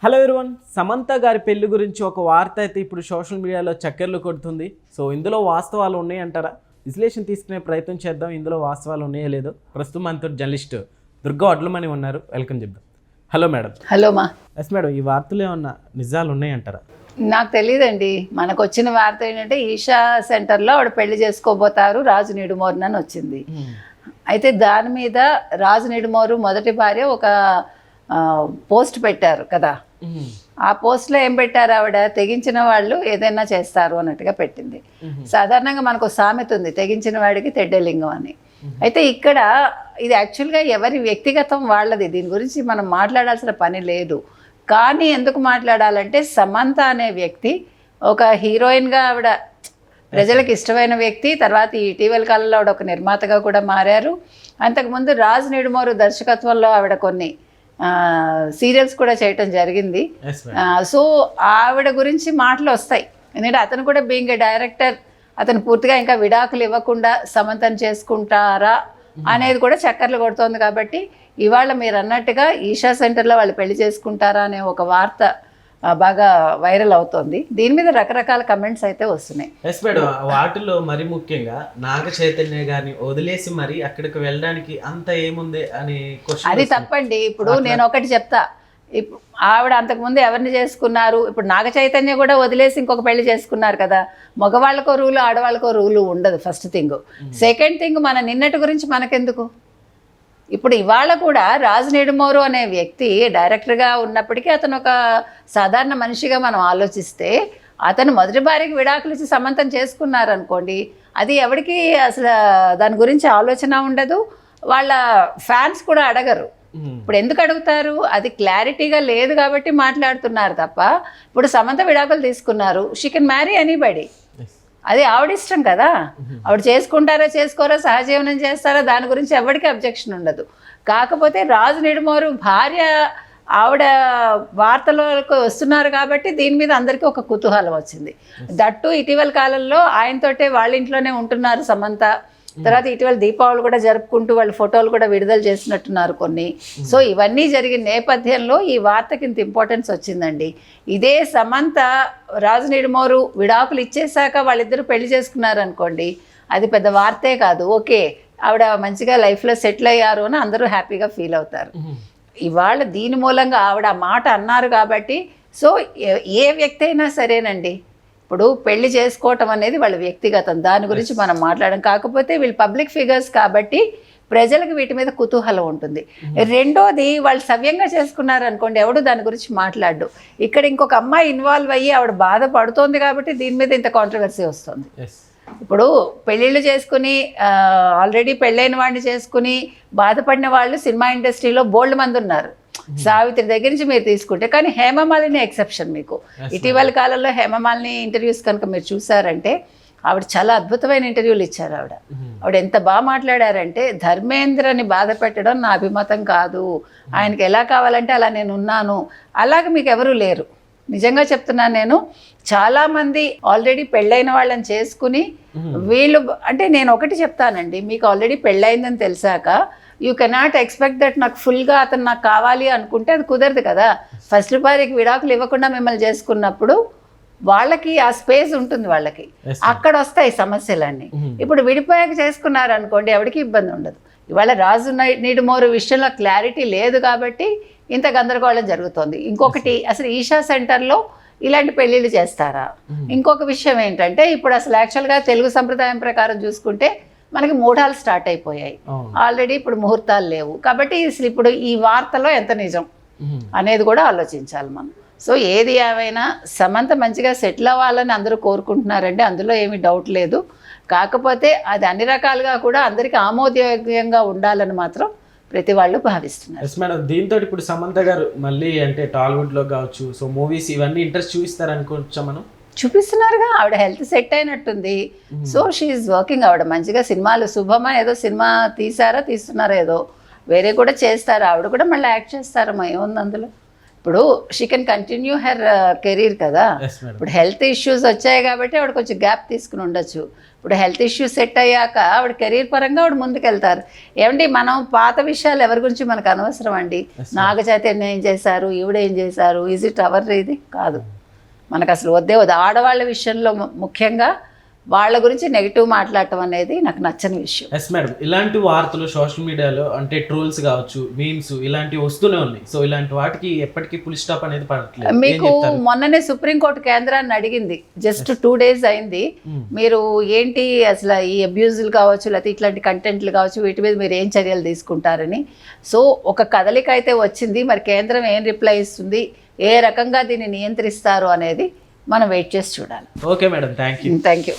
Hello everyone, Samantha గారి పెళ్లి గురించి ఒక వార్త అయితే ఇప్పుడు సోషల్ మీడియాలో చక్కర్లు కొడుతుంది. సో ఇందులో వాస్తవాలు ఉన్నాయంటారా? విశ్లేషణ తీసుకునే ప్రయత్నం చేద్దాం. ఇందులో వాస్తవాలు ఉన్నాయో లేదో. ప్రస్తుతం మనతో జర్నలిస్ట్ దుర్గా వడ్లమణి ఉన్నారు. వెల్కమ్ చెప్దాం. Hello madam. హలో మా. ఎస్ మేడం, ఈ వార్తలు ఏమన్నా నిజాలు ఉన్నాయంటారా? నాకు తెలియదండి. మనకు వచ్చిన వార్త ఏంటంటే ఈషా సెంటర్లో ఆవిడ పెళ్లి చేసుకోబోతారు రాజు నిడుమోరు అని వచ్చింది. అయితే దాని మీద రాజు నిడుమోరు మొదటి భార్య ఒక పోస్ట్ పెట్టారు కదా. ఆ పోస్ట్లో ఏం పెట్టారు, ఆవిడ తెగించిన వాళ్ళు ఏదైనా చేస్తారు అన్నట్టుగా పెట్టింది. సాధారణంగా మనకు సామెత ఉంది, తెగించిన వాడికి తెడ్డలింగం అని. అయితే ఇక్కడ ఇది యాక్చువల్గా ఎవరి వ్యక్తిగతం వాళ్ళది, దీని గురించి మనం మాట్లాడాల్సిన పని లేదు. కానీ ఎందుకు మాట్లాడాలంటే సమంత అనే వ్యక్తి ఒక హీరోయిన్గా ఆవిడ ప్రజలకు ఇష్టమైన వ్యక్తి. తర్వాత ఇటీవల కాలంలో ఆవిడ ఒక నిర్మాతగా కూడా మారారు. అంతకుముందు రాజు నిడుమోరు దర్శకత్వంలో ఆవిడ కొన్ని సీరియల్స్ కూడా చేయటం జరిగింది. సో ఆవిడ గురించి మాటలు వస్తాయి. ఎందుకంటే అతను కూడా బీయింగ్ ఏ డైరెక్టర్, అతను పూర్తిగా ఇంకా విడాకులు ఇవ్వకుండా సమంతను చేసుకుంటారా అనేది కూడా చక్కర్లు కొడుతోంది. కాబట్టి ఇవాళ మీరు అన్నట్టుగా ఈషా సెంటర్లో వాళ్ళు పెళ్లి చేసుకుంటారా అనే ఒక వార్త బాగా వైరల్ అవుతోంది. దీని మీద రకరకాల కమెంట్స్ అయితే వస్తున్నాయి. ఎస్ మేడం, వాటిలో మరి ముఖ్యంగా నాగ చైతన్య గారిని వదిలేసి మరి అక్కడికి వెళ్ళడానికి అంత ఏముంది అని అది తప్పండి. ఇప్పుడు నేను ఒకటి చెప్తా, ఇప్పుడు ఆవిడ అంతకుముందు ఎవరిని చేసుకున్నారు, ఇప్పుడు నాగ చైతన్య కూడా వదిలేసి ఇంకొక పెళ్లి చేసుకున్నారు కదా. మగవాళ్ళకో రూలు, ఆడవాళ్ళకో రూలు ఉండదు. First thing. సెకండ్ థింగ్, మన నిన్నటి గురించి మనకెందుకు. ఇప్పుడు ఇవాళ కూడా రాజు నిడుమోరు అనే వ్యక్తి డైరెక్టర్గా ఉన్నప్పటికీ అతను ఒక సాధారణ మనిషిగా మనం ఆలోచిస్తే, అతను మొదటి భార్యకి విడాకులు ఇచ్చి సమంతం చేసుకున్నారనుకోండి, అది ఎవరికి అసలు దాని గురించి ఆలోచన ఉండదు. వాళ్ళ ఫ్యాన్స్ కూడా అడగరు. ఇప్పుడు ఎందుకు అడుగుతారు, అది క్లారిటీగా లేదు కాబట్టి మాట్లాడుతున్నారు తప్ప. ఇప్పుడు సమంత విడాకులు తీసుకున్నారు, షీ కెన్ మ్యారీ ఎనీబడి. అది ఆవిడ ఇష్టం కదా. ఆవిడ చేసుకుంటారా చేసుకోరా, సహజీవనం చేస్తారా, దాని గురించి ఎవరికి అబ్జెక్షన్ ఉండదు. కాకపోతే రాజు నిడుమోరు భార్య ఆవిడ వార్తలకు వస్తున్నారు కాబట్టి దీని మీద అందరికీ ఒక కుతూహలం వచ్చింది. దట్టు ఇటీవల కాలంలో ఆయనతోటే వాళ్ళ ఇంట్లోనే ఉంటున్నారు సమంత. తర్వాత ఇటీవల దీపావళి కూడా జరుపుకుంటూ వాళ్ళు ఫోటోలు కూడా విడుదల చేసినట్టున్నారు కొన్ని. సో ఇవన్నీ జరిగిన నేపథ్యంలో ఈ వార్తకి ఇంత ఇంపార్టెన్స్ వచ్చిందండి. ఇదే సమంత రాజు నిడుమోరు విడాకులు ఇచ్చేసాక వాళ్ళిద్దరూ పెళ్లి చేసుకున్నారు అనుకోండి, అది పెద్ద వార్తే కాదు. ఓకే, ఆవిడ మంచిగా లైఫ్లో సెటిల్ అయ్యారు అని అందరూ హ్యాపీగా ఫీల్ అవుతారు. ఇవాళ దీని మూలంగా ఆవిడ ఆ మాట అన్నారు కాబట్టి, సో ఏ వ్యక్తి అయినా సరేనండి, ఇప్పుడు పెళ్లి చేసుకోవటం అనేది వాళ్ళ వ్యక్తిగతం, దాని గురించి మనం మాట్లాడడం. కాకపోతే వీళ్ళు పబ్లిక్ ఫిగర్స్ కాబట్టి ప్రజలకు వీటి మీద కుతూహలం ఉంటుంది. రెండోది, వాళ్ళు సవ్యంగా చేసుకున్నారనుకోండి, ఎవడు దాని గురించి మాట్లాడు. ఇక్కడ ఇంకొక అమ్మాయి ఇన్వాల్వ్ అయ్యి ఆవిడ బాధపడుతోంది కాబట్టి దీని మీద ఇంత కాంట్రవర్సీ వస్తుంది. ఇప్పుడు పెళ్ళిళ్ళు చేసుకుని ఆల్రెడీ పెళ్ళైన వాడిని చేసుకుని బాధపడిన వాళ్ళు సినిమా ఇండస్ట్రీలో బోల్డ్ మంది ఉన్నారు. సావిత్రి దగ్గర నుంచి మీరు తీసుకుంటే. కానీ హేమమాలిని ఎక్సెప్షన్. మీకు ఇటీవల కాలంలో హేమమాలిని ఇంటర్వ్యూస్ కనుక మీరు చూసారంటే ఆవిడ చాలా అద్భుతమైన ఇంటర్వ్యూలు ఇచ్చారు. ఆవిడ ఎంత బాగా మాట్లాడారంటే, ధర్మేంద్రని బాధ పెట్టడం నా అభిమతం కాదు, ఆయనకి ఎలా కావాలంటే అలా నేను ఉన్నాను, అలాగే మీకు ఎవరూ లేరు. నిజంగా చెప్తున్నాను నేను. చాలామంది ఆల్రెడీ పెళ్ళైన వాళ్ళని చేసుకుని వీళ్ళు, అంటే నేను ఒకటి చెప్తానండి, మీకు ఆల్రెడీ పెళ్ళయిందని తెలిసాక యూ కెనాట్ ఎక్స్పెక్ట్ దట్ నాకు ఫుల్గా అతను నాకు కావాలి అనుకుంటే అది కుదరదు కదా. ఫస్ట్ భార్యకి విడాకులు ఇవ్వకుండా మిమ్మల్ని చేసుకున్నప్పుడు వాళ్ళకి ఆ స్పేస్ ఉంటుంది, వాళ్ళకి అక్కడ వస్తాయి సమస్యలన్నీ. ఇప్పుడు విడిపోయాక చేసుకున్నారు అనుకోండి, ఎవరికి ఇబ్బంది ఉండదు. ఇవాళ రాజు నిడుమోరు విషయంలో క్లారిటీ లేదు కాబట్టి ఇంత గందరగోళం జరుగుతోంది. ఇంకొకటి, అసలు ఈషా సెంటర్లో ఇలాంటి పెళ్ళిళ్ళు చేస్తారా? ఇంకొక విషయం ఏంటంటే, ఇప్పుడు అసలు యాక్చువల్గా తెలుగు సంప్రదాయం ప్రకారం చూసుకుంటే మనకి మూఢాలు స్టార్ట్ అయిపోయాయి ఆల్రెడీ. ఇప్పుడు ముహూర్తాలు లేవు కాబట్టి అసలు ఇప్పుడు ఈ వార్తలో ఎంత నిజం అనేది కూడా ఆలోచించాలి మనం. సో ఏది ఏమైనా సమంత మంచిగా సెటిల్ అవ్వాలని అందరూ కోరుకుంటున్నారండి, అందులో ఏమీ డౌట్ లేదు. కాకపోతే అది అన్ని రకాలుగా కూడా అందరికీ ఆమోదయోగ్యంగా ఉండాలని మాత్రం ప్రతి వాళ్ళు భావిస్తున్నారు. ఎస్ మేడం, దీంతో ఇప్పుడు సమంత గారు మళ్ళీ అంటే టాలీవుడ్లో కావచ్చు, సో మూవీస్ ఇవన్నీ ఇంట్రెస్ట్ చూపిస్తారు అనుకోవచ్చా మనం? చూపిస్తున్నారుగా, ఆవిడ హెల్త్ సెట్ అయినట్టుంది. So she's working. ఆవిడ మంచిగా సినిమాలు, శుభమా ఏదో సినిమా తీస్తున్నారో ఏదో వేరే కూడా చేస్తారు. ఆవిడ కూడా మళ్ళీ యాక్ట్ చేస్తారమ్మా, ఏముంది అందులో. ఇప్పుడు she can continue her career కదా. Yes madam. ఇప్పుడు హెల్త్ ఇష్యూస్ వచ్చాయి కాబట్టి ఆవిడ కొంచెం గ్యాప్ తీసుకుని ఉండొచ్చు. ఇప్పుడు హెల్త్ ఇష్యూస్ సెట్ అయ్యాక ఆవిడ కెరీర్ పరంగా ఆవిడ ముందుకెళ్తారు. ఏమండి మనం పాత విషయాలు ఎవరి గురించి మనకు అనవసరం అండి. నాగ చైతన్య ఏం చేశారు, ఈవిడ ఏం చేశారు, ఈజ్ ఇట్ అవర్ ఇది కాదు మనకు అసలు వద్దే వద్దు. ఆడవాళ్ళ విషయంలో ముఖ్యంగా వాళ్ళ గురించి నెగిటివ్ మాట్లాడటం అనేది నాకు నచ్చని విషయం. ఎస్ మేడం, ఇలాంటి వార్తలు సోషల్ మీడియాలో అంటే ట్రోల్స్ కావచ్చు, మీమ్స్ ఇలాంటివి వస్తూనే ఉన్నాయి. సో ఇలాంటి వాటికి ఎప్పటికీ ఫుల్ స్టాప్ అనేది పడట్లేదు. మీకు మొన్ననే సుప్రీంకోర్టు కేంద్రాన్ని అడిగింది, జస్ట్ 2 days అయింది. మీరు ఏంటి అసలు ఈ అబ్యూజులు కావచ్చు లేకపోతే ఇట్లాంటి కంటెంట్లు కావచ్చు వీటి మీద మీరు ఏం చర్యలు తీసుకుంటారని. సో ఒక కదలిక అయితే వచ్చింది. మరి కేంద్రం ఏం రిప్లై ఇస్తుంది, ఏ రకంగా దీన్ని నియంత్రిస్తారు అనేది మనం వెయిట్ చేసి చూడాలి. Okay madam, thank you. Thank you.